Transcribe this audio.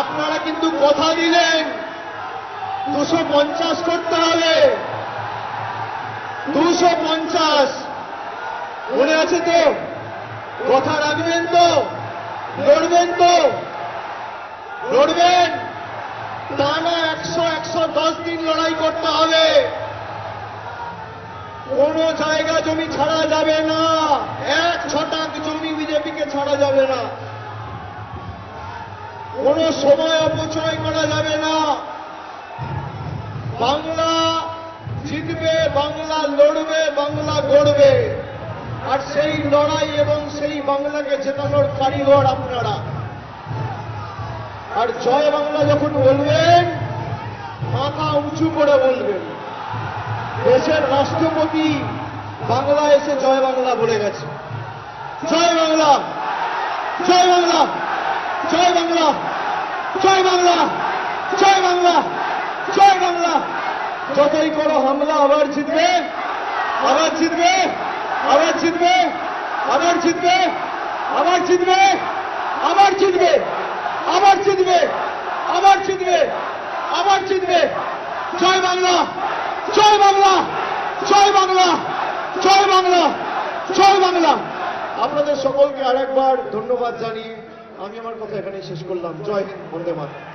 আপনারা কিন্তু কথা দিলেন 250 করতে হবে, 250 মনে আছে তো? কথা রাখবেন তো? লড়বেন তো? লড়বেন? টানা 100-110 দিন লড়াই করতে হবে। কোন জায়গা জমি ছাড়া যাবে না, 1 ছটাক জমি বিজেপিকে ছাড়া যাবে না, কোন সময় অপচয় করা যাবে না। বাংলা জিতবে, বাংলা লড়বে, বাংলা গড়বে। আর সেই লড়াই এবং সেই বাংলাকে জেতানোর কারিগর আপনারা। আর জয় বাংলা যখন বলবেন মাথা উঁচু করে বলবেন। দেশের রাষ্ট্রপতি বাংলা এসে জয় বাংলা বলে গেছে। জয় বাংলা, জয় বাংলা, জয় বাংলা, জয় বাংলা, জয় বাংলা, জয় বাংলা। যতই করো হামলা আবার জিতবে, আবার জিতবে, আবার জিতবে, আবার জিতবে, আবার জিতবে, আবার জিতবে, আবার জিতবে, আবার জিতবে, আবার জিতবে। জয় বাংলা, জয় বাংলা, জয় বাংলা, জয় বাংলা, জয় বাংলা। আপনাদের সকলকে আরেকবার ধন্যবাদ জানিয়ে আমি আমার কথা এখানেই শেষ করলাম। জয় হিন্দ, বন্দে মাতরম।